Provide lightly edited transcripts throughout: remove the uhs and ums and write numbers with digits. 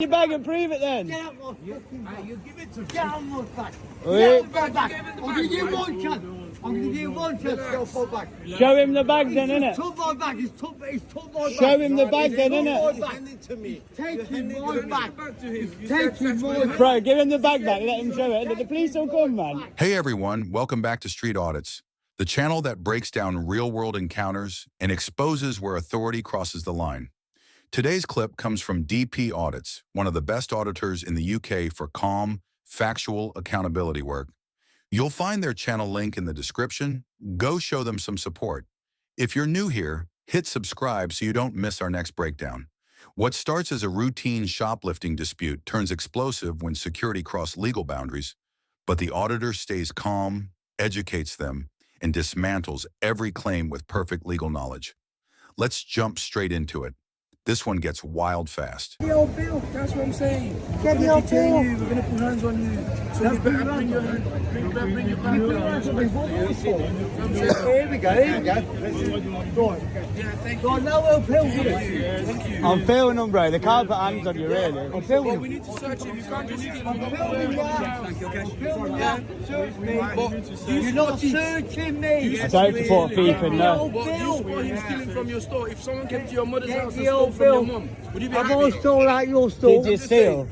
your bag and prove it then. Get out my fucking bag. You give it to me. Get out my bag. Wait. Get out my bag. I'll give you one chance. I'm going to give you one chance to go for back. Show him the bag then, innit? Took my bag. He's took my bag. Show him the bag then, Took innit? my bag. Hand it to me. Taking my bag. Taking my bag. Bro, give him the bag back, let him show it. The police will come, man. Hey everyone, welcome back to Street Audits, the channel that breaks down real-world encounters and exposes where authority crosses the line. Today's clip comes from DP Audits, one of the best auditors in the UK for calm, factual accountability work. You'll find their channel link in the description. Go show them some support. If you're new here, hit subscribe so you don't miss our next breakdown. What starts as a routine shoplifting dispute turns explosive when security cross legal boundaries, but the auditor stays calm, educates them, and dismantles every claim with perfect legal knowledge. Let's jump straight into it. This one gets wild fast. Get the old bill, that's what I'm saying. Get the old bill. We're going to put hands on you. So you better bring your hand. Bring your back down. Here we go. Go on. Yeah, thank Go on, now we'll pill you. Thank you. I'm feeling them, bro. They can't put hands on you, really. I'm But filming we you. need to search you. You can't just steal. I'm filming you. I'm filming you. Search me. But You're not searching me. I don't support thief in there. But you spot him stealing from your store. If someone came to your mother's house and the stole old from your bill. mum, would you be I've happy? always stole out your store. Did you steal?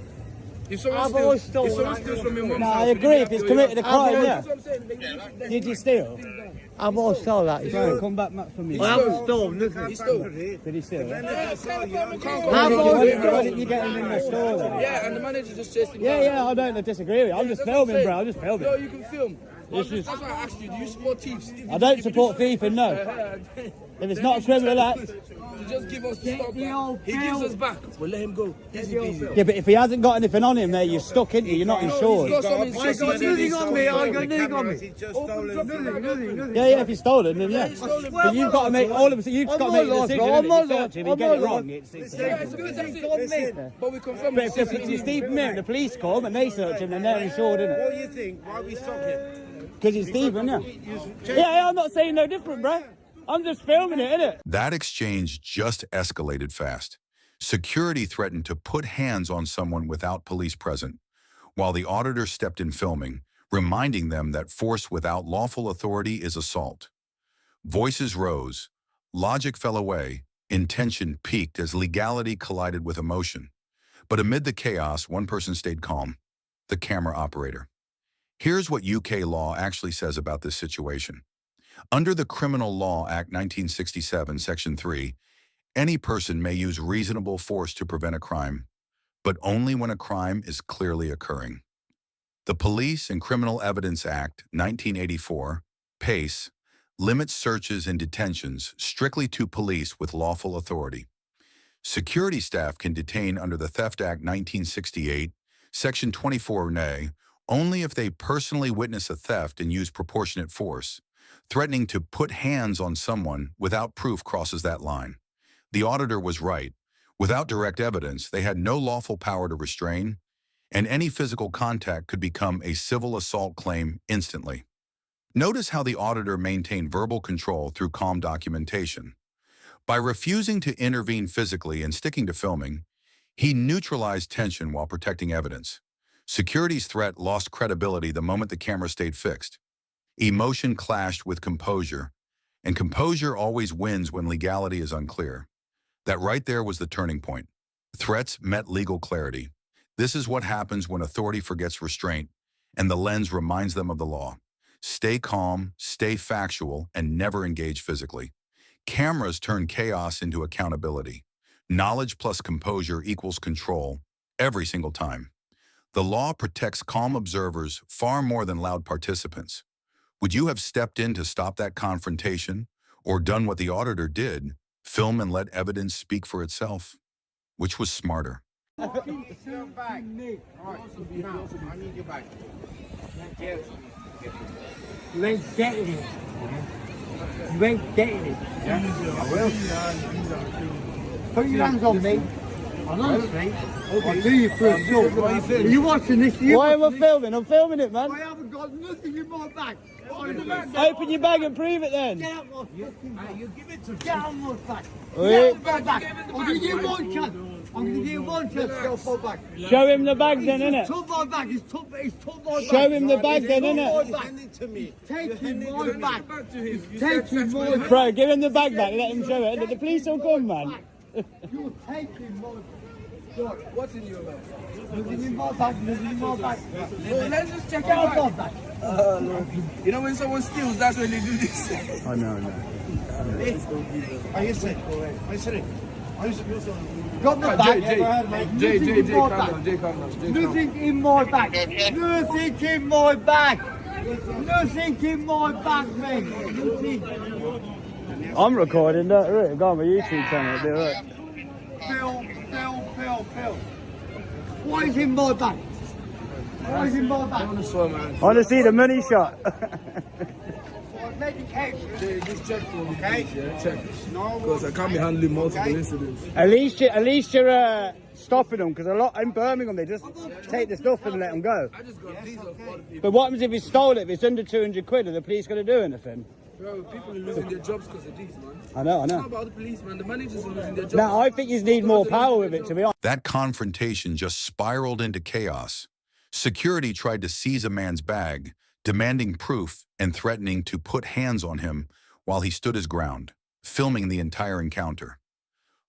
If someone I've always steals stolen. steals from your mum's No, house, I would you agree be if happy he's or committed a not? crime, yeah. That's what I'm saying. Did you steal? I've always stole that. Bro, come back, Matt, for me. I haven't stolen nothing. He stole. Did he steal? I've Why always didn't you get him in the store then? Yeah, and the manager just chased him down. Yeah, I don't disagree with you. I'm just That's what filming, bro. saying. I'm just No, filming. you can film. That's why I asked you, do you support thieves? I don't support thieving, no. If it's not a criminal act. Just give us the Get stop the back. old He gives bill. us back. We'll let him go. Easy peasy. Yeah, but if he hasn't got anything on him there, you're stuck, into you're not He's insured. got some I got nothing on me. I got nothing on me. Nothing. Yeah, if he's stolen, then yeah. stolen. But you've got to make all of it. You've got to make the decision. I'm innit? not You search him, you I'm get it not wrong. Yeah, it's good. That's it. But we confirm But if you Steve Mir, the police come and they search him, then they're insured, innit? What do you think? Why we stop him? Because he's thieving, yeah. Yeah, I'm not saying no different, bro. I'm just filming it, innit? That exchange just escalated fast. Security threatened to put hands on someone without police present, while the auditor stepped in filming, reminding them that force without lawful authority is assault. Voices rose, logic fell away, intention peaked as legality collided with emotion. But amid the chaos, one person stayed calm: the camera operator. Here's what UK law actually says about this situation. Under the Criminal Law Act 1967, Section 3, any person may use reasonable force to prevent a crime, but only when a crime is clearly occurring. The Police and Criminal Evidence Act 1984, PACE, limits searches and detentions strictly to police with lawful authority. Security staff can detain under the Theft Act 1968, Section 24A, only if they personally witness a theft and use proportionate force. Threatening to put hands on someone without proof crosses that line. The auditor was right. Without direct evidence, they had no lawful power to restrain, and any physical contact could become a civil assault claim instantly. Notice how the auditor maintained verbal control through calm documentation. By refusing to intervene physically and sticking to filming, he neutralized tension while protecting evidence. Security's threat lost credibility the moment the camera stayed fixed. Emotion clashed with composure, and composure always wins when legality is unclear. That right there was the turning point. Threats met legal clarity. This is what happens when authority forgets restraint, and the lens reminds them of the law. Stay calm, stay factual, and never engage physically. Cameras turn chaos into accountability. Knowledge plus composure equals control every single time. The law protects calm observers far more than loud participants. Would you have stepped in to stop that confrontation, or done what the auditor did, film and let evidence speak for itself? Which was smarter? I need your bag. You ain't getting it. You ain't getting it. I will. Put your hands on me. And honestly, I'll do you for a job. Are you watching this? Why am I filming? I'm filming it, man. I haven't got nothing in my bag. Open your bag and prove it then. Get out my fucking bag. You give it to me. Get out my bag. Wait. Get out my bag. I'll give you one chance. I'm going to give you one chance to go for back. Show him the bag then, innit? He's took my bag. He's took my bag. Show him the bag then, He's innit? Hand it to me. taking my bag. He's taking my bag. Bro, give him the bag back, let him show it. The police will come, man. You're taking my bag. What's in your bag? There's in my bag. There's in my bag. Well, let's just check it Get out. off my bag. You know when someone steals, that's when they do this. I know. Are you saying? Got my bag. Jay, Nothing in my calm bag. down. Jay, calm down. Nothing in my bag. Nothing in my bag. Nothing in my bag, mate. Nothing. I'm recording that, right? Go on my YouTube channel, do it. Phil. What is in my bag? What is in my bag? So, man. I want to see the money shot. For medication. Jay, just check for me, please, yeah? Check. Because I can't be handling multiple incidents. At least you're stopping them, because a lot in Birmingham they just take the stuff and let them go. I just got these off other people. But what happens if he stole it? If it's under 200 quid, are the police going to do anything? Bro, people are losing their jobs because of these, man. I know. It's not about the police, man. The managers are losing their jobs. Now I think you need more power with it, to be honest. That confrontation just spiraled into chaos. Security tried to seize a man's bag, demanding proof and threatening to put hands on him while he stood his ground, filming the entire encounter.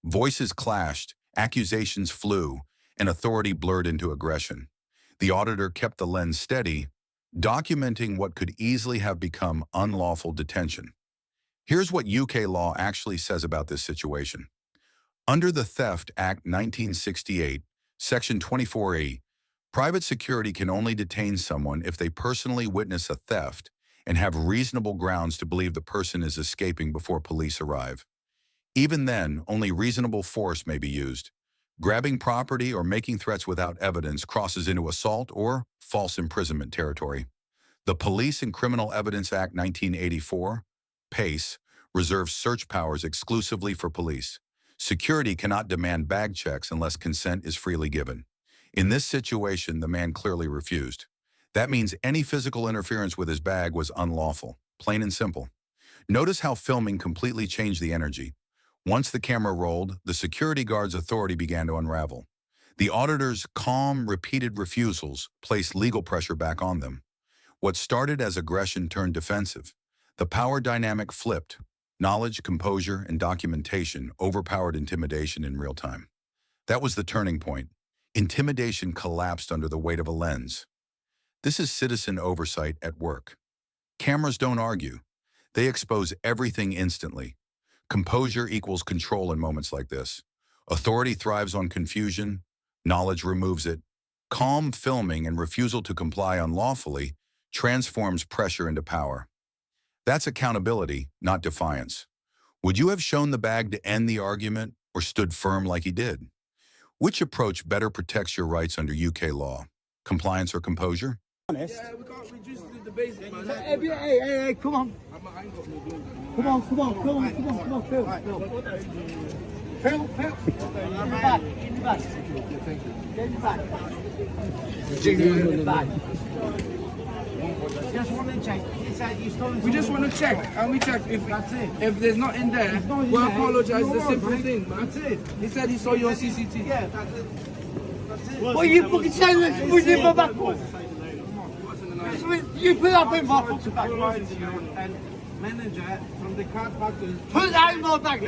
Voices clashed, accusations flew, and authority blurred into aggression. The auditor kept the lens steady, documenting what could easily have become unlawful detention. Here's what UK law actually says about this situation. Under the Theft Act 1968, Section 24E, private security can only detain someone if they personally witness a theft and have reasonable grounds to believe the person is escaping before police arrive. Even then, only reasonable force may be used. Grabbing property or making threats without evidence crosses into assault or false imprisonment territory. The Police and Criminal Evidence Act 1984, PACE, reserves search powers exclusively for police. Security cannot demand bag checks unless consent is freely given. In this situation, the man clearly refused. That means any physical interference with his bag was unlawful, plain and simple. Notice how filming completely changed the energy. Once the camera rolled, the security guard's authority began to unravel. The auditor's calm, repeated refusals placed legal pressure back on them. What started as aggression turned defensive. The power dynamic flipped. Knowledge, composure, and documentation overpowered intimidation in real time. That was the turning point. Intimidation collapsed under the weight of a lens. This is citizen oversight at work. Cameras don't argue. They expose everything instantly. Composure equals control in moments like this. Authority thrives on confusion. Knowledge removes it. Calm filming and refusal to comply unlawfully transforms pressure into power. That's accountability, not defiance. Would you have shown the bag to end the argument or stood firm like he did? Which approach better protects your rights under UK law? Compliance or composure? Yeah, we can't reduce the basic, man. Hey, come on. I ain't got no blue. Come on, Phil. Phil. In the back. Thank you. Get in the back. In the back. Just want to check. We just want to check, and we check if there's not in there, we'll apologize. It's a simple thing, man. That's it. He said he saw you on CCTV. Yeah, that's it. What are you fucking saying? Let's put it in my back for? You put that in my fucking back. And manager from the car factory. Put that in my bag.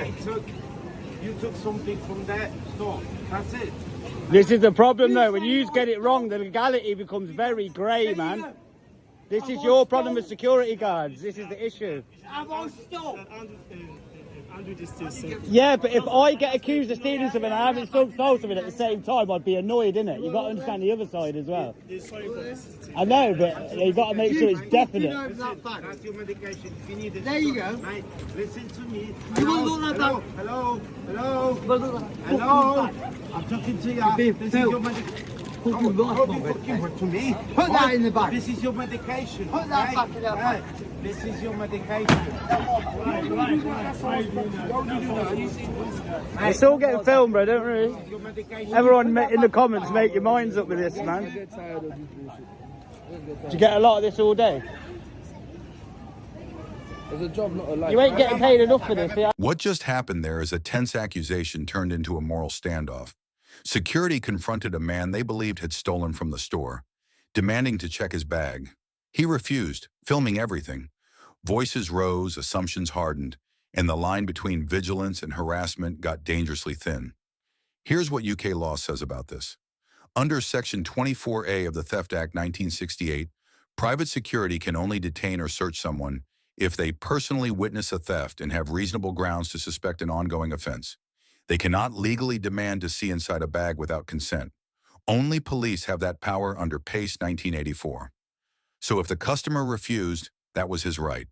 You took something from that store. That's it. This is the problem though, when you get it wrong, the legality becomes very grey, man. This is your problem with security guards. This is the issue. I'm on stop. Yeah, but if I get accused of stealing something and I haven't stole something at the same time, I'd be annoyed, innit? You've got to understand the other side as well. I know, but you've got to make sure it's definite. That's your medication. If you need it. There you go. Mate, listen to me. You won't look like that. Hello. I'm talking to you. This is your medication. Fucking Fucking to me. Put that in the bag. This is your medication. Put that back in that bag. This is your medication. It's all getting filmed, bro, don't worry. Your medication. Everyone in the comments, make your minds up with this, man. Get tired of this bullshit. Do you get a lot of this all day? It's a job, not a life. You ain't getting paid enough for this, yeah? What just happened there is a tense accusation turned into a moral standoff. Security confronted a man they believed had stolen from the store, demanding to check his bag. He refused, filming everything. Voices rose, assumptions hardened, and the line between vigilance and harassment got dangerously thin. Here's what UK law says about this. Under Section 24A of the Theft Act 1968, private security can only detain or search someone if they personally witness a theft and have reasonable grounds to suspect an ongoing offense. They cannot legally demand to see inside a bag without consent. Only police have that power under PACE 1984. So if the customer refused, that was his right.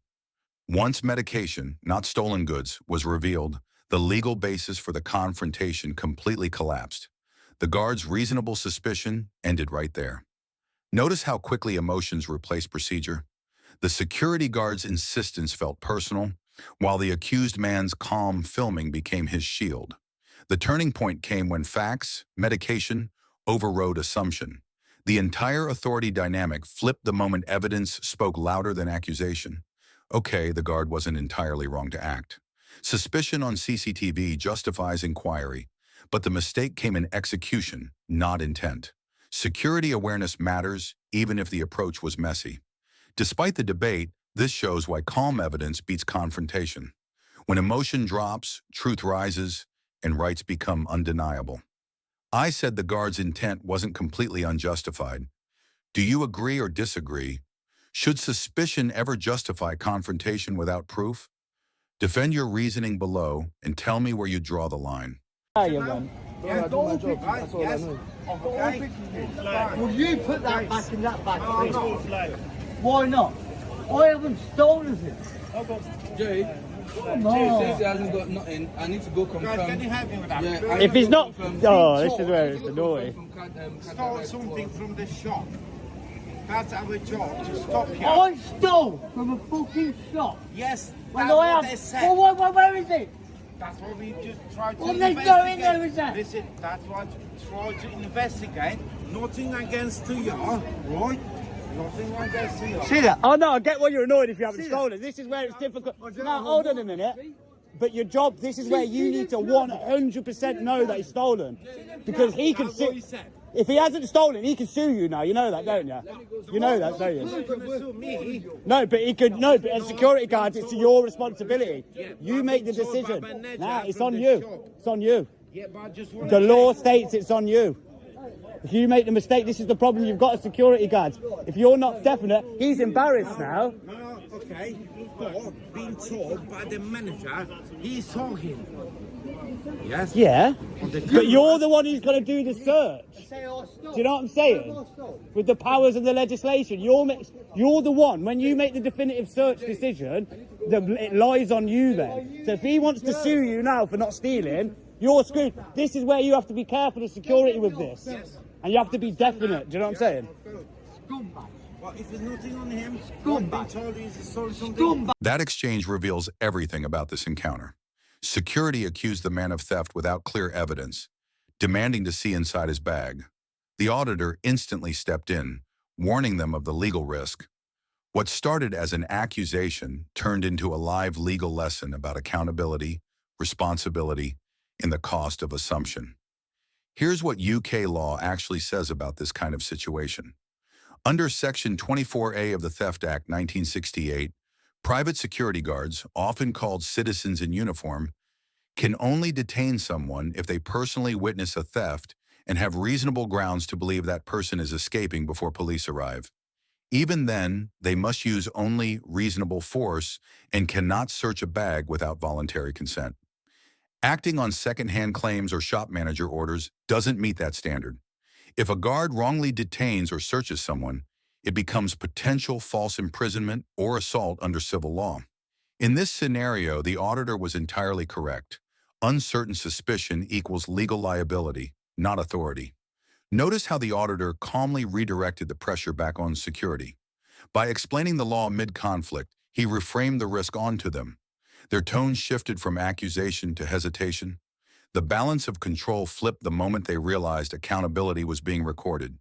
Once medication, not stolen goods, was revealed, the legal basis for the confrontation completely collapsed. The guard's reasonable suspicion ended right there. Notice how quickly emotions replaced procedure. The security guard's insistence felt personal, while the accused man's calm filming became his shield. The turning point came when facts, medication, overrode assumption. The entire authority dynamic flipped the moment evidence spoke louder than accusation. Okay, the guard wasn't entirely wrong to act. Suspicion on CCTV justifies inquiry, but the mistake came in execution, not intent. Security awareness matters, even if the approach was messy. Despite the debate, this shows why calm evidence beats confrontation. When emotion drops, truth rises, and rights become undeniable. I said the guard's intent wasn't completely unjustified. Do you agree or disagree? Should suspicion ever justify confrontation without proof? Defend your reasoning below and tell me where you draw the line. Yeah, don't pick right, yes. Okay. Will you put that back in that bag, please? Why not? I haven't stolen it. Jay, Come Jay says on. he hasn't got nothing. I need to go confirm. Guys, can you help me with that? Yeah, I If need he's to not, confirm. oh, this is where it's annoying. Stole something from the shop. That's our job, to stop you. I stole from a fucking shop. Yes, When that's I what they have. said. Well, where is it? That's what we just tried to Well, there's no in there, investigate. is there? Listen, that's what we tried to investigate. Nothing against you, right? Nothing against you. See that? Oh no, I get why you're annoyed if you haven't stolen. This is where it's difficult. Now, hold on a minute. But your job, this is where you need to 100% know that he's stolen. Because he can That's what sue. he said. If he hasn't stolen, he can sue you now. You know that, don't you? You know that, don't you? You're gonna sue me. No, but he could, no, but as security guards, it's your responsibility. You make the told by decision. manager Nah, it's from on the you. shop. It's on you. Yeah, but I just want The law states it's on you. If you make the mistake, this is the problem. You've got a security guard. If you're not definite, he's embarrassed now. No, okay. But being told by the manager, he's talking. Yes? Yeah. But you're the one who's going to do the search. Do you know what I'm saying? With the powers of the legislation, you're the one. When you make the definitive search decision, it lies on you then. So if he wants to sue you now for not stealing, you're screwed. This is where you have to be careful of security with this. And you have to be definite. Do you know what I'm saying? But if there's nothing on him, being told he's stolen something. That exchange reveals everything about this encounter. Security accused the man of theft without clear evidence, demanding to see inside his bag. The auditor instantly stepped in, warning them of the legal risk. What started as an accusation turned into a live legal lesson about accountability, responsibility, and the cost of assumption. Here's what UK law actually says about this kind of situation. Under Section 24A of the Theft Act 1968, private security guards, often called citizens in uniform, can only detain someone if they personally witness a theft and have reasonable grounds to believe that person is escaping before police arrive. Even then, they must use only reasonable force and cannot search a bag without voluntary consent. Acting on second-hand claims or shop manager orders doesn't meet that standard. If a guard wrongly detains or searches someone, it becomes potential false imprisonment or assault under civil law. In this scenario, the auditor was entirely correct. Uncertain suspicion equals legal liability, not authority. Notice how the auditor calmly redirected the pressure back on security. By explaining the law mid-conflict, he reframed the risk onto them. Their tone shifted from accusation to hesitation. The balance of control flipped the moment they realized accountability was being recorded.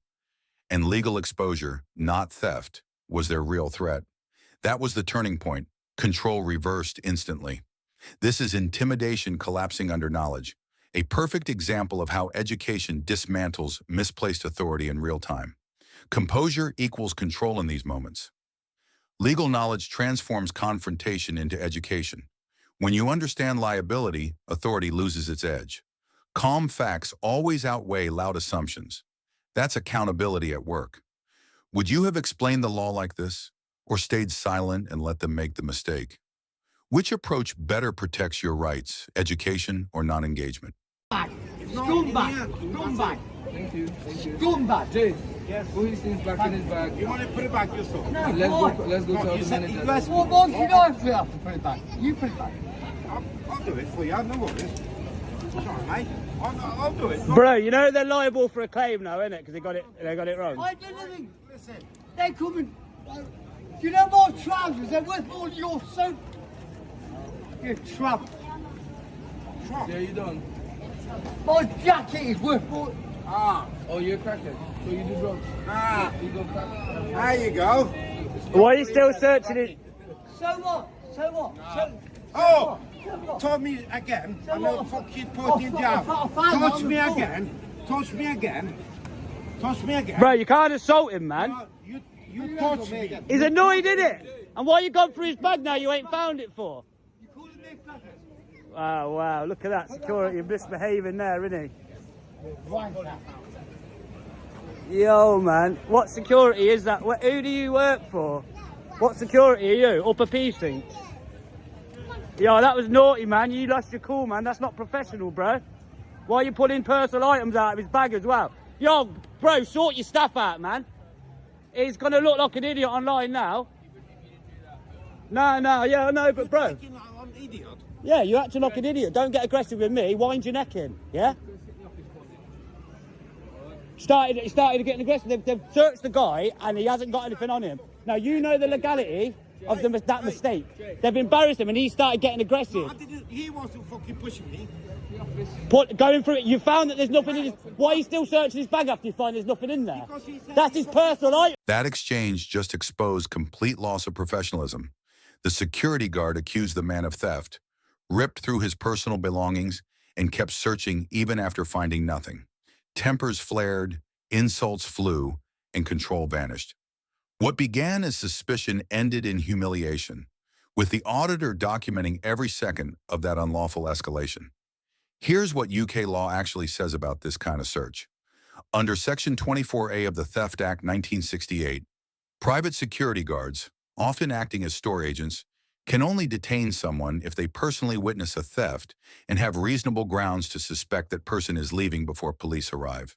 And legal exposure, not theft, was their real threat. That was the turning point. Control reversed instantly. This is intimidation collapsing under knowledge, a perfect example of how education dismantles misplaced authority in real time. Composure equals control in these moments. Legal knowledge transforms confrontation into education. When you understand liability, authority loses its edge. Calm facts always outweigh loud assumptions. That's accountability at work. Would you have explained the law like this, or stayed silent and let them make the mistake? Which approach better protects your rights, education or non-engagement? Scumbag! Scumbag! Thank you. Scumbag! Jay, put his things back in his bag. You want to put it back yourself? No, Let's go to You the said- manager. you guys- What more do you know if you have to put it back? You put it back. I'll do it for you, no worries. It's all right, mate. I'll do it. Bro, you know they're liable for a claim now, innit? Because they got it wrong. I did anything. Listen, They're coming. Do you know my trousers? They're worth more than your suit. You tramp. Yeah, you done. My jacket is worth more. Oh, you're a crackhead. So you do drugs. You go crack. there you go. Why are you still searching it? So what? So what? Oh! So what? Touch me again, So and I'll what? fucking put you down. Touch me again. Touch me again. Touch me again. Bro, you can't assault him, man. You touch me. He's annoyed, innit? And why you gone through his bag now you ain't found it for? You calling me a crackhead? Wow, wow, look at that security misbehaving there, isn't he? Wanker. Yo, man, what security is that? Who do you work for? What security are you? Upper precinct? Yo, that was naughty, man. You lost your cool, man. That's not professional, bro. Why are you pulling personal items out of his bag as well? Yo, bro, sort your stuff out, man. He's gonna look like an idiot online now. No, yeah, I know, but bro. I'm an idiot. Yeah, you're acting like an idiot. Don't get aggressive with me. Wind your neck in, yeah? Started getting aggressive. They've searched the guy and he hasn't got anything on him. Now, you know the legality of that mistake. They've embarrassed him and he started getting aggressive. He wants to fucking push me. Going through it, you found that there's nothing in his... Why are you still searching his bag after you find there's nothing in there? That's his personal item. That exchange just exposed complete loss of professionalism. The security guard accused the man of theft, ripped through his personal belongings, and kept searching even after finding nothing. Tempers flared, insults flew, and control vanished. What began as suspicion ended in humiliation, with the auditor documenting every second of that unlawful escalation. Here's what UK law actually says about this kind of search. Under Section 24A of the Theft Act 1968, private security guards, often acting as store agents, can only detain someone if they personally witness a theft and have reasonable grounds to suspect that person is leaving before police arrive.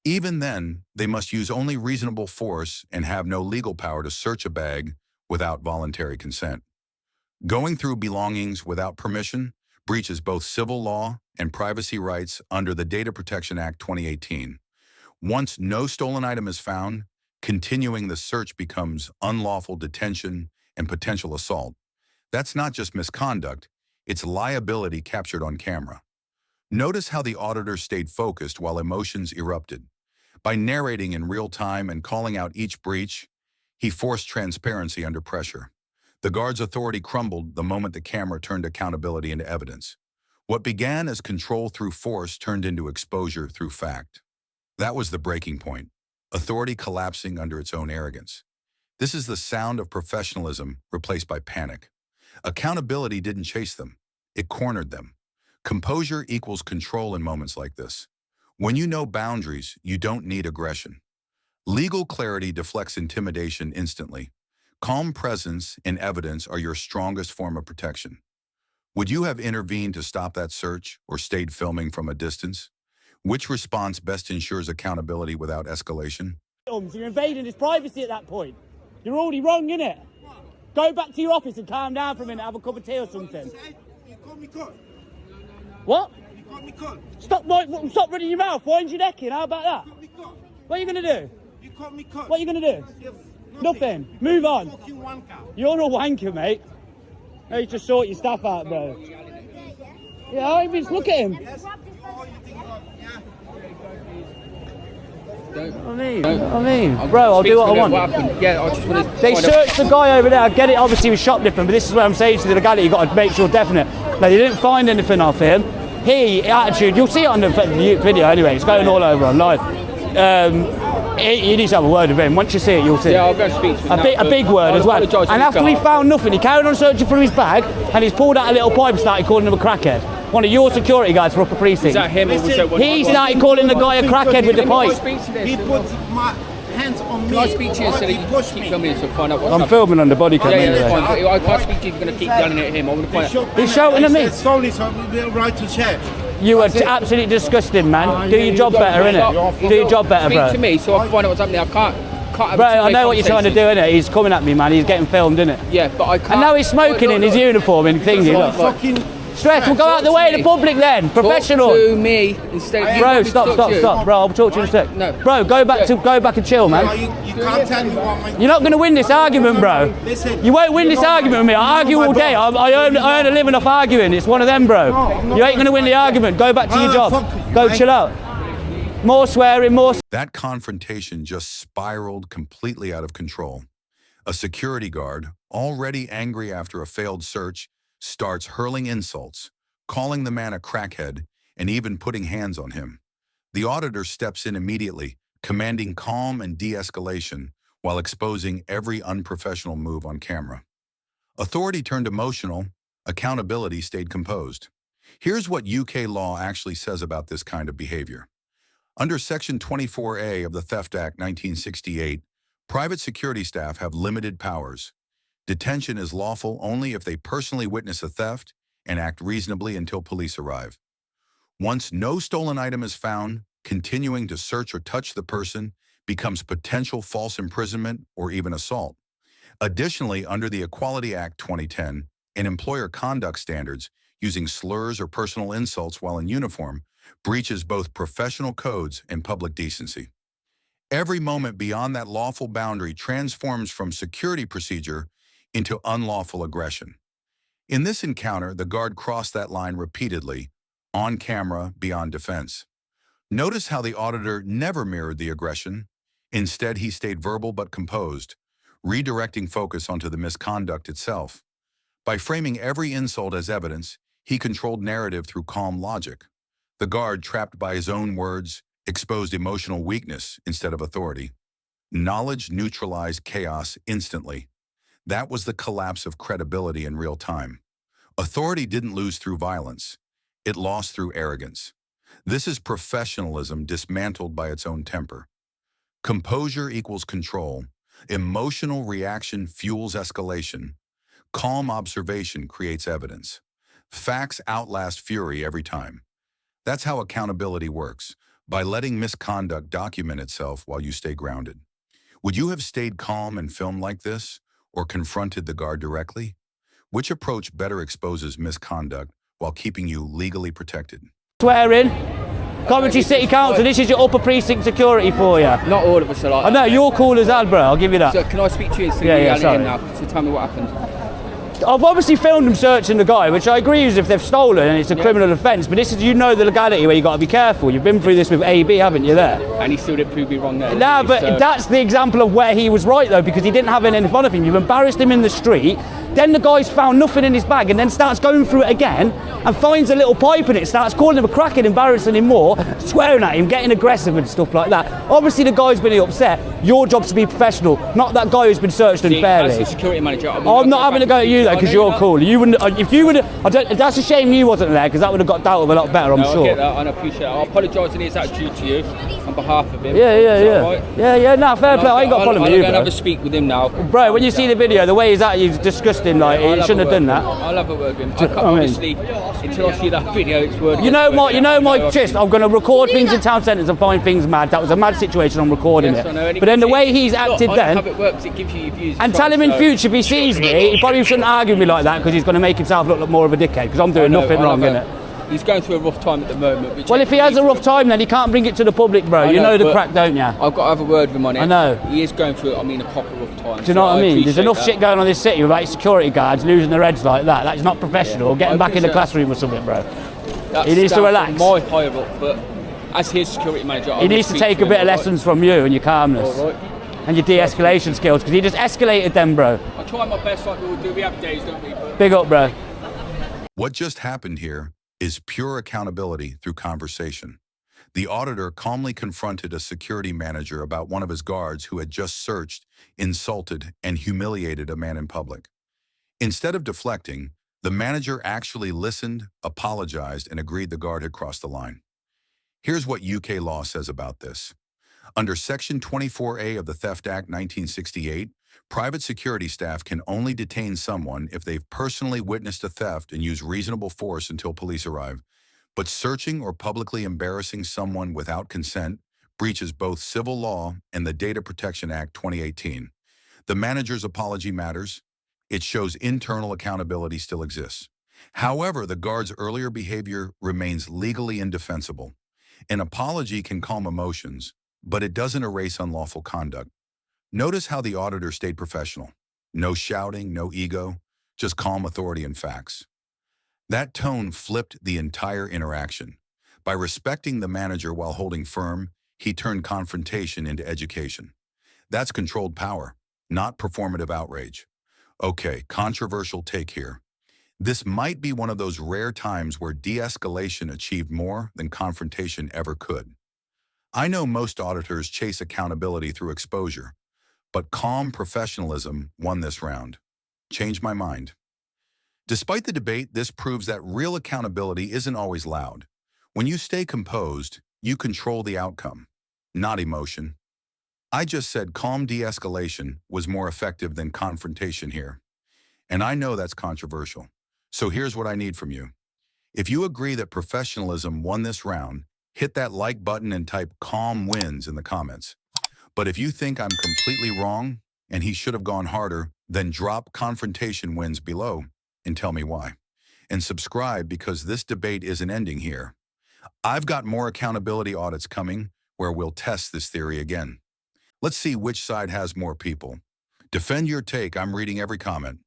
Even then, they must use only reasonable force and have no legal power to search a bag without voluntary consent. Going through belongings without permission breaches both civil law and privacy rights under the Data Protection Act 2018. Once no stolen item is found, continuing the search becomes unlawful detention and potential assault. That's not just misconduct, it's liability captured on camera. Notice how the auditor stayed focused while emotions erupted. By narrating in real time and calling out each breach, he forced transparency under pressure. The guard's authority crumbled the moment the camera turned accountability into evidence. What began as control through force turned into exposure through fact. That was the breaking point, authority collapsing under its own arrogance. This is the sound of professionalism replaced by panic. Accountability didn't chase them, it cornered them. Composure equals control in moments like this. When you know boundaries, you don't need aggression. Legal clarity deflects intimidation instantly. Calm presence and evidence are your strongest form of protection. Would you have intervened to stop that search or stayed filming from a distance? Which response best ensures accountability without escalation? You're invading his privacy at that point. You're already wrong, innit? Go back to your office and calm down for a minute, have a cup of tea or something. You call me cut. What? You call me cut. Stop running your mouth, wind your neck in, how about that? You call me cut. What are you going to do? You call me cut. What are you going to do? You're Nothing. Move on. Fucking wanker. You're a wanker, mate. You need to sort your stuff out, bro. Yeah, I mean, look at him. Yes. Oh, you think about, yeah. I mean, bro, I'll do what I want. Yeah, I just want to. They searched the guy over there. I get it, obviously he was shoplifting, but this is what I'm saying to the legality. You've got to make sure definite. Now, they didn't find anything off him. attitude, you'll see it on the video anyway, it's going all over online. You need to have a word with him. Once you see it, you'll see it. Yeah, I'll go and speak to him. A big word as well. And after we found nothing, he carried on searching through his bag and he's pulled out a little pipe and started calling him a crackhead. One of your security guards for Upper Precinct. Is that him or was that one? He started calling the guy a crackhead with the pipe. He put my hands on me. Can I speak to you so that you keep filming so find out what's I'm up? filming on the body cam. Yeah, that's fine. But I can't speak to you if you're going to keep yelling at him. I want to find out. He's shouting at me. Slowly, so we'll write to check. You are absolutely disgusting, man. Do your job better, innit? Do your job better, bro. Speak to me so I can find out what's happening. I can't have Bro, I know what you're trying to do, innit? He's coming at me, man. He's getting filmed, innit? Yeah, but I can't. And now he's smoking in his uniform and thingy. Look. Stress, we'll go out the way of the public then. Professional. Talk to me instead of Bro, stop. Bro, I'll talk to you in a sec. No. Bro, go back and chill, man. You can't tell me what my... You're not going to win this argument, bro. Listen, You won't win this argument with me. I argue all day. I earn a living off arguing. It's one of them, bro. You ain't going to win the argument. Go back to your job. Go chill out. More swearing, more... That confrontation just spiraled completely out of control. A security guard, already angry after a failed search, starts hurling insults, calling the man a crackhead, and even putting hands on him. The auditor steps in immediately, commanding calm and de-escalation while exposing every unprofessional move on camera. Authority turned emotional, accountability stayed composed. Here's what UK law actually says about this kind of behavior. Under Section 24A of the Theft Act 1968, private security staff have limited powers. Detention is lawful only if they personally witness a theft and act reasonably until police arrive. Once no stolen item is found, continuing to search or touch the person becomes potential false imprisonment or even assault. Additionally, under the Equality Act 2010 and employer conduct standards, using slurs or personal insults while in uniform breaches both professional codes and public decency. Every moment beyond that lawful boundary transforms from security procedure into unlawful aggression. In this encounter, the guard crossed that line repeatedly, on camera, beyond defense. Notice how the auditor never mirrored the aggression. Instead, he stayed verbal but composed, redirecting focus onto the misconduct itself. By framing every insult as evidence, he controlled narrative through calm logic. The guard, trapped by his own words, exposed emotional weakness instead of authority. Knowledge neutralized chaos instantly. That was the collapse of credibility in real time. Authority didn't lose through violence. It lost through arrogance. This is professionalism dismantled by its own temper. Composure equals control. Emotional reaction fuels escalation. Calm observation creates evidence. Facts outlast fury every time. That's how accountability works, by letting misconduct document itself while you stay grounded. Would you have stayed calm and filmed like this, or confronted the guard directly? Which approach better exposes misconduct while keeping you legally protected? Swearing. Coventry City Council, this is your Upper Precinct security for you. Not all of us are like that. I know, you're cool as hell, bro, I'll give you that. So can I speak to you instead Yeah, of yeah, yelling at him sorry. now? So tell me what happened. I've obviously filmed them searching the guy, which I agree is if they've stolen and it's a criminal offence, but this is, you know the legality where you got to be careful. You've been through this with AB, haven't you, there? And he still didn't prove me wrong there. No, but So- that's the example of where he was right, though, because he didn't have anything in front of him. You've embarrassed him in the street, then the guy's found nothing in his bag and then starts going through it again and finds a little pipe in it, starts calling him a crackhead, embarrassing him more, swearing at him, getting aggressive and stuff like that. Obviously the guy's been upset. Your job's to be professional, not that guy who's been searched See, unfairly. as a security manager, I'm not having a go at you though, because you're cool. You wouldn't, if you would, that's a shame you wasn't there, because that would have got dealt with a lot better, I'm No, sure. I get that and I appreciate it. I apologise in his attitude to you on behalf of him. Yeah, Is that right? yeah, no, fair play. I ain't got a problem with you, I'm going to have bro. a speak with him now. Bro, when you see the video, the way he's at you is disgusting. Like, he shouldn't have done that. I'll have a word with him. I can't, I mean- obviously, until I see that video, it's word. You know my gist. gist. I'm going to record things in town centres and find things mad. That was a mad situation. I'm recording Yes, I know. it. But then the way he's acted Look, then, how it works, it gives you your views. and tell him in future if he sees me, he probably shouldn't argue with me like that because he's going to make himself look more of a dickhead because I'm doing nothing wrong, innit? He's going through a rough time at the moment. Which Well, if he has a rough time, then he can't bring it to the public, bro. I You know the but crack, don't you? I've got to have a word with him on it. I know. He is going through, a proper rough time. Do you know what I mean? There's appreciate enough that. shit going on in this city with like security guards losing their heads like that. That's not professional. Get him back in the classroom or something, bro. That's He needs to down relax. from my higher up, but as his security manager, I He will needs to speak take a him, bit of alright? lessons from you and your calmness Alright. and your de-escalation skills because he just escalated them, bro. I try my best like we all do. We have days, don't we? But Big up, bro. What just happened here is pure accountability through conversation. The auditor calmly confronted a security manager about one of his guards who had just searched, insulted, and humiliated a man in public. Instead of deflecting, the manager actually listened, apologized, and agreed the guard had crossed the line. Here's what UK law says about this. Under Section 24A of the Theft Act 1968, private security staff can only detain someone if they've personally witnessed a theft and use reasonable force until police arrive. But searching or publicly embarrassing someone without consent breaches both civil law and the Data Protection Act 2018. The manager's apology matters. It shows internal accountability still exists. However, the guard's earlier behavior remains legally indefensible. An apology can calm emotions, but it doesn't erase unlawful conduct. Notice how the auditor stayed professional. No shouting, no ego, just calm authority and facts. That tone flipped the entire interaction. By respecting the manager while holding firm, he turned confrontation into education. That's controlled power, not performative outrage. Okay, controversial take here. This might be one of those rare times where de-escalation achieved more than confrontation ever could. I know most auditors chase accountability through exposure, but calm professionalism won this round. Changed my mind. Despite the debate, this proves that real accountability isn't always loud. When you stay composed, you control the outcome, not emotion. I just said calm de-escalation was more effective than confrontation here. And I know that's controversial. So here's what I need from you. If you agree that professionalism won this round, hit that like button and type calm wins in the comments. But if you think I'm completely wrong and he should have gone harder, then drop confrontation wins below and tell me why. And subscribe because this debate isn't ending here. I've got more accountability audits coming where we'll test this theory again. Let's see which side has more people. Defend your take. I'm reading every comment.